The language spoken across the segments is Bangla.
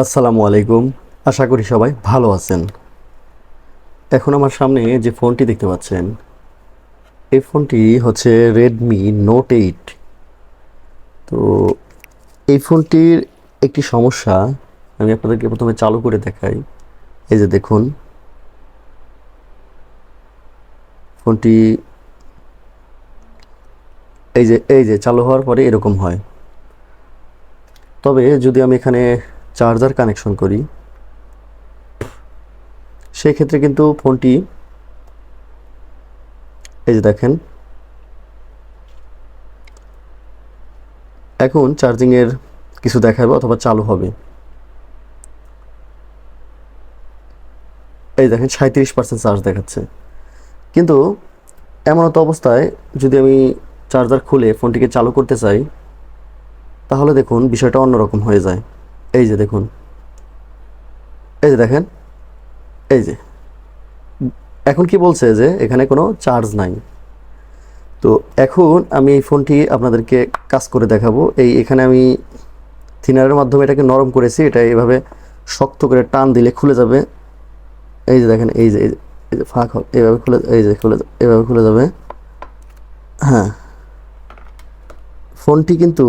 আসসালামু আলাইকুম। আশা করি সবাই ভালো আছেন। এখন আমার সামনে যে ফোনটি দেখতে পাচ্ছেন, এই ফোনটি হচ্ছে রেডমি নোট 8। তো এই ফোনটির একটি সমস্যা আমি আপনাদেরকে প্রথমে চালু করে দেখাই। এই যে দেখুন, ফোনটি এই যে চালু হওয়ার পরে এরকম হয়। তবে যদি আমি এখানে চার্জার কানেকশন করি, সেই ক্ষেত্রে কিন্তু ফোনটি এই যে দেখেন, এখন চার্জিংয়ের কিছু দেখাবে অথবা চালু হবে। এই দেখেন 37% চার্জ দেখাচ্ছে। কিন্তু এমনতো অবস্থায় যদি আমি চার্জার খুলে ফোনটিকে চালু করতে চাই, তাহলে দেখুন বিষয়টা অন্যরকম হয়ে যায়। এই যে দেখুন, এই যে দেখেন, এই যে এখন কি বলছে যে এখানে কোনো চার্জ নাই। তো এখন আমি এই ফোনটি আপনাদেরকে কাজ করে দেখাবো। এখানে আমি থিনারের মাধ্যমে এটাকে নরম করেছি। এটা এভাবে শক্ত করে টান দিলে খুলে যাবে। এই যে দেখেন, এই যে ফাঁক এভাবে খুলে, এই যে এভাবে খুলে যাবে। হ্যাঁ, ফোনটি কিন্তু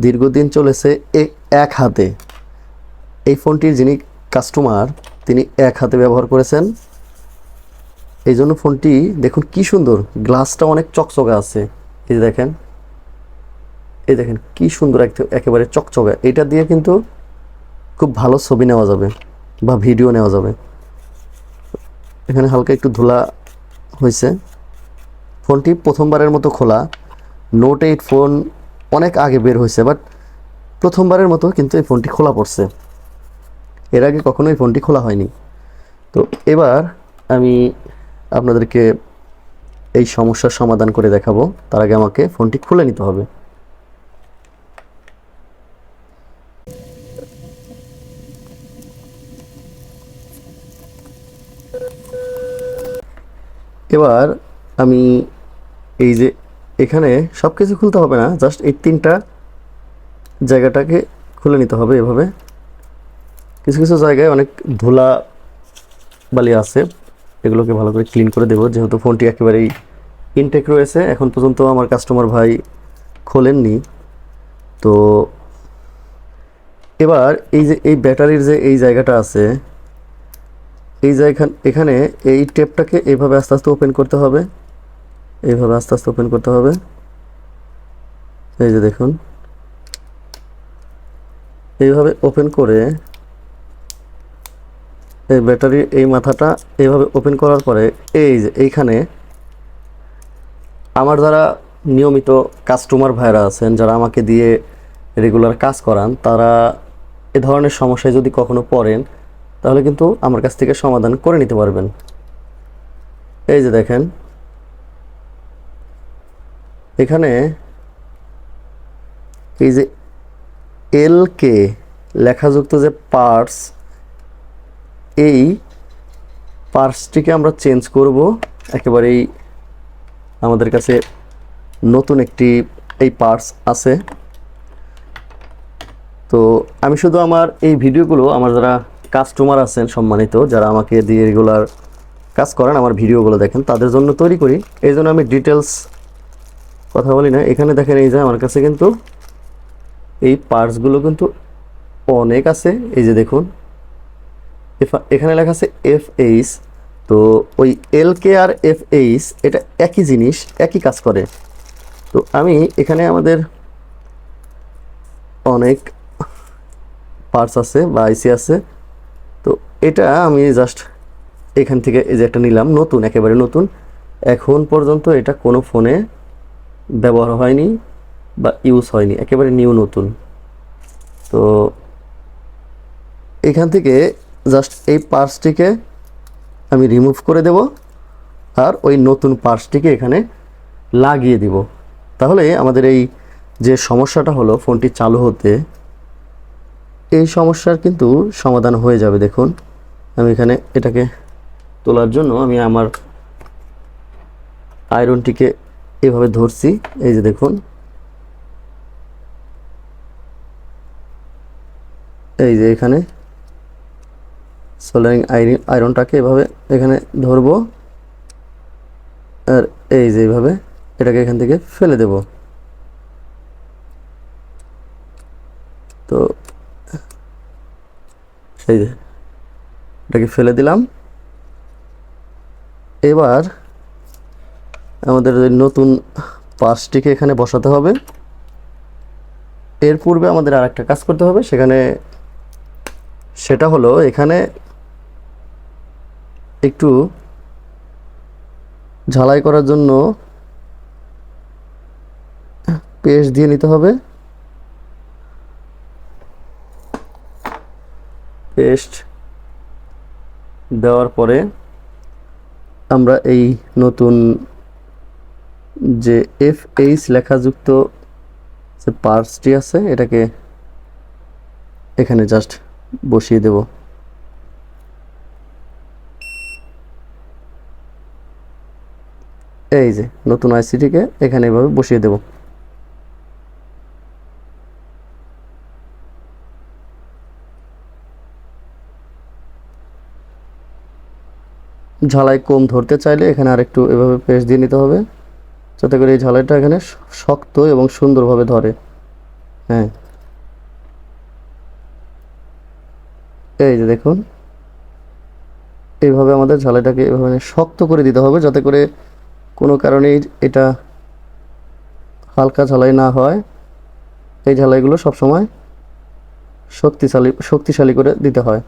দীর্ঘদিন চলেছে এক হাতে। এই ফোনটির যিনি কাস্টমার, তিনি এক হাতে ব্যবহার করেছেন। এই জন্য ফোনটি দেখুন কি সুন্দর, গ্লাসটা অনেক চকচকে আছে। এই যে দেখেন, এই দেখেন কি সুন্দর, একেবারে চকচকে। এটা দিয়ে কিন্তু খুব ভালো ছবি নেওয়া যাবে বা ভিডিও নেওয়া যাবে। এখানে হালকা একটু ধুলা হয়েছে। ফোনটি প্রথমবারের মতো খোলা। নোট 8 ফোন অনেক আগে বের হয়েছে, বাট প্রথমবারের মতো কিন্তু এই ফোনটি খোলা পড়ছে। এর আগে কখনো এই ফোনটি খোলা হয়নি। তো এবার আমি আপনাদেরকে এই সমস্যার সমাধান করে দেখাবো। তার আগে আমাকে ফোনটি খুলে নিতে হবে। এবার আমি এই যে এখানে সব কিছু খুলতে হবে না, জাস্ট এই তিনটা জায়গাটাকে খুলে নিতে হবে। এভাবে কিছু কিছু জায়গায় অনেক ধুলা বালি আছে, এগুলোকে ভালো করে ক্লিন করে দেবো। যেহেতু ফোনটি একেবারেই ইনটেক রয়েছে, এখন পর্যন্ত আমার কাস্টমার ভাই খোলেননি। তো এবার এই যে এই ব্যাটারির যে এই জায়গাটা আছে, এই জায়গা এখানে এই টেপটাকে এইভাবে আস্তে আস্তে ওপেন করতে হবে। এইভাবে আস্তে আস্তে ওপেন করতে হবে। এই যে দেখুন, এইভাবে ওপেন করে এই ব্যাটারির এই মাথাটা এইভাবে ওপেন করার পরে এই যে এইখানে আমার যারা নিয়মিত কাস্টমার ভাইরা আছেন, যারা আমাকে দিয়ে রেগুলার কাজ করান, তারা এ ধরনের সমস্যায় যদি কখনো পড়েন, তাহলে কিন্তু আমার কাছ থেকে সমাধান করে নিতে পারবেন। এই যে দেখেন, এখানে এই যে LK লেখাযুক্ত যে পার্টস, এই পার্টসটিকে আমরা চেঞ্জ করব। একেবারেই আমাদের কাছে নতুন একটি এই পার্টস আছে। তো আমি শুধু আমার এই ভিডিওগুলো, আমার যারা কাস্টমার আছেন সম্মানিত, যারা আমাকে দিয়ে রেগুলার কাজ করেন, আমার ভিডিওগুলো দেখেন, তাদের জন্য তৈরি করি। এই জন্য আমি ডিটেলস কথা বলি না। এখানে দেখেন, এই যে আমার কাছে কিন্তু এই পার্টসগুলো কিন্তু অনেক আছে। এই যে দেখুন, এখানে লেখা আছে FH। তো ওই LK আর FH এটা একই জিনিস, একই কাজ করে। তো আমি এখানে আমাদের অনেক পার্টস আছে বা আইসি আছে। তো এটা আমি জাস্ট এখান থেকে এই যে একটা নিলাম, নতুন, একেবারে নতুন। এখন পর্যন্ত এটা কোনো ফোনে ব্যবহার হয়নি বা ইউজ হয়নি, একেবারে নিউ, নতুন। তো এখান থেকে জাস্ট এই পার্টসটিকে আমি রিমুভ করে দেব, আর ওই নতুন পার্টসটিকে এখানে লাগিয়ে দিব। তাহলে আমাদের এই যে সমস্যাটা হলো ফোনটি চালু হতে, এই সমস্যার কিন্তু সমাধান হয়ে যাবে। দেখুন, আমি এখানে এটাকে তোলার জন্য আমি আমার আয়রনটিকে এভাবে ধরছি। এই যে দেখুন, এই যে এখানে সোল্ডারিং আয়রনটাকে এভাবে এখানে ধরবো, আর এই যে এইভাবে এটাকে এখান থেকে ফেলে দেব। তো এই যে এটাকে ফেলে দিলাম। এবার আমাদের ওই নতুন পার্টসটিকে এখানে বসাতে হবে। এর পূর্বে আমাদের আর একটা কাজ করতে হবে, সেটা হলো এখানে একটু ঝালাই করার জন্য পেস্ট দিয়ে নিতে হবে। পেস্ট দেওয়ার পরে আমরা এই নতুন যে FH লেখাযুক্ত যে পার্টসটি আছে এটাকে এখানে জাস্ট বসিয়ে দেব। এই যে নতুন আইসিটিকে এখানে এভাবে বসিয়ে দেব। ঝালাই কম ধরতে চাইলে এখানে আরেকটু এভাবে পেস্ট দিয়ে নিতে হবে, যাতে করে এই ঝালাইটা এখানে শক্ত এবং সুন্দরভাবে ধরে। হ্যাঁ, এই যে দেখুন, এইভাবে আমাদের ঝালাইটাকে এভাবে শক্ত করে দিতে হবে, যাতে করে কোনো কারণেই এটা হালকা ঝালাই না হয়। এই ঝালাইগুলো সবসময় শক্তিশালী করে দিতে হয়।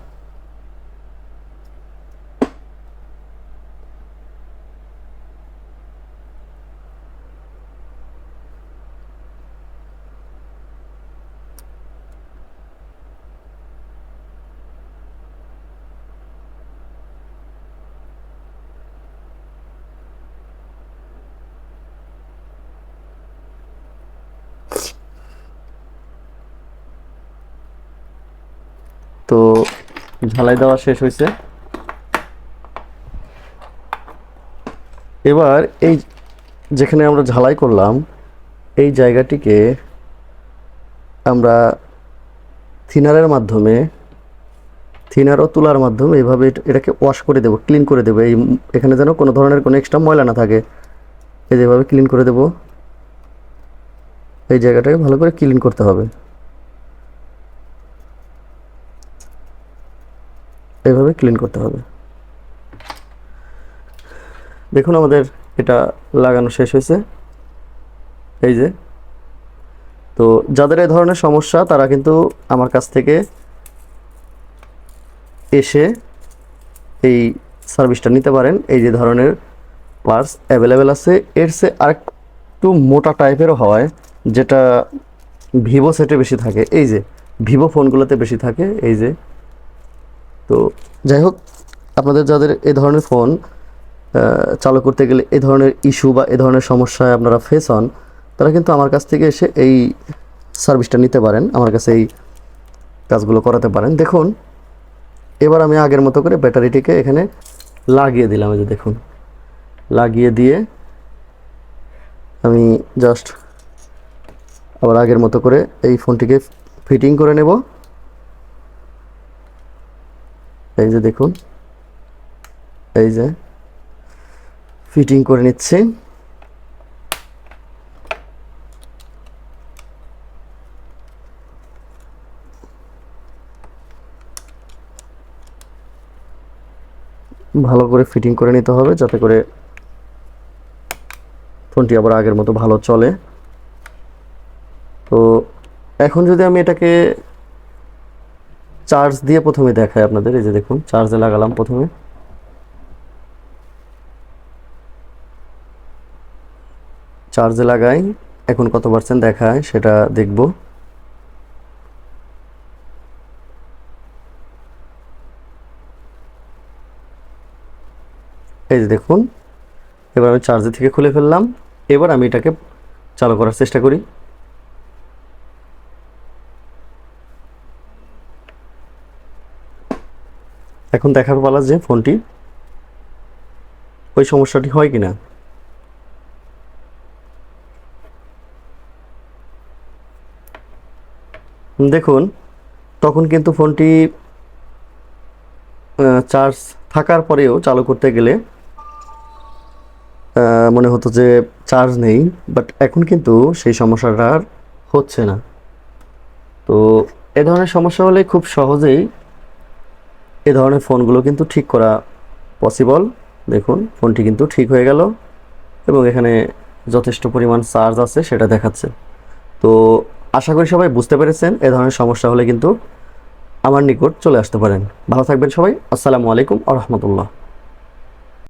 তো ঝালাই দেওয়া শেষ হয়েছে। এবার এই যেখানে আমরা ঝালাই করলাম এই জায়গাটিকে আমরা থিনার ও তুলার মাধ্যমে এইভাবে এটাকে ওয়াশ করে দেব, ক্লিন করে দেব। এখানে যেন কোনো ধরনের কোনো এক্সট্রা ময়লা না থাকে। এই যেভাবে ক্লিন করে দেব। এই জায়গাটাকে ভালো করে ক্লিন করতে হবে। এইভাবে ক্লিন করতে হবে। দেখুন আমাদের এটা লাগানো শেষ হয়েছে। এই যে, তো যাদের এই ধরনের সমস্যা তারা কিন্তু আমার কাছ থেকে এসে এই সার্ভিসটা নিতে পারেন। এই যে ধরনের পার্টস অ্যাভেলেবেল আছে। এর চেয়ে আরেকটু মোটা টাইপেরও হয়, যেটা ভিভো সেটে বেশি থাকে। এই যে ভিভো ফোনগুলোতে বেশি থাকে। এই যে, তো যাই হোক, আপনাদের যাদের এই ধরনের ফোন চালু করতে গেলে এই ধরনের ইস্যু বা এই ধরনের সমস্যায় আপনারা ফেস হন, তারা কিন্তু আমার কাছ থেকে এসে এই সার্ভিসটা নিতে পারেন, আমার কাছে এই কাজগুলো করাতে পারেন। দেখুন, এবার আমি আগের মতো করে ব্যাটারিটিকে এখানে লাগিয়ে দিলাম। এই যে দেখুন, লাগিয়ে দিয়ে আমি জাস্ট আবার আগের মতো করে এই ফোনটিকে ফিটিং করে নেব। এই যে দেখুন, এই যে ফিটিং করে নিচ্ছি। ভালো করে ফিটিং করে নিতে হবে, যাতে করে ফোনটি আবার আগের মতো ভালো চলে। তো এখন যদি আমি এটাকে চার্জ দিয়ে প্রথমে দেখাই আপনাদের। এই যে দেখুন, চার্জে লাগালাম প্রথমে। চার্জে লাগাই, এখন কত পার্সেন্ট দেখায় সেটা দেখব। এই যে দেখুন, এবার আমি চার্জে থেকে খুলে ফেললাম। এবার আমি এটাকে চালু করার চেষ্টা করি। এখন দেখার পালা যে ফোনটি ওই সমস্যাটি হয় কিনা। দেখুন, তখন কিন্তু ফোনটি চার্জ থাকার পরেও চালু করতে গেলে মনে হতো যে চার্জ নেই, বাট এখন কিন্তু সেই সমস্যাটা আর হচ্ছে না। তো এ ধরনের সমস্যা হলে খুব সহজেই এ ধরনের ফোনগুলো কিন্তু ঠিক করা পসিবল। দেখুন ফোনটি কিন্তু ঠিক হয়ে গেল এবং এখানে যথেষ্ট পরিমাণ চার্জ আছে সেটা দেখাচ্ছে। তো আশা করি সবাই বুঝতে পেরেছেন। এ ধরনের সমস্যা হলে কিন্তু আমার নিকট চলে আসতে পারেন। ভালো থাকবেন সবাই। আসসালামু আলাইকুম আ রহমতুল্লাহ।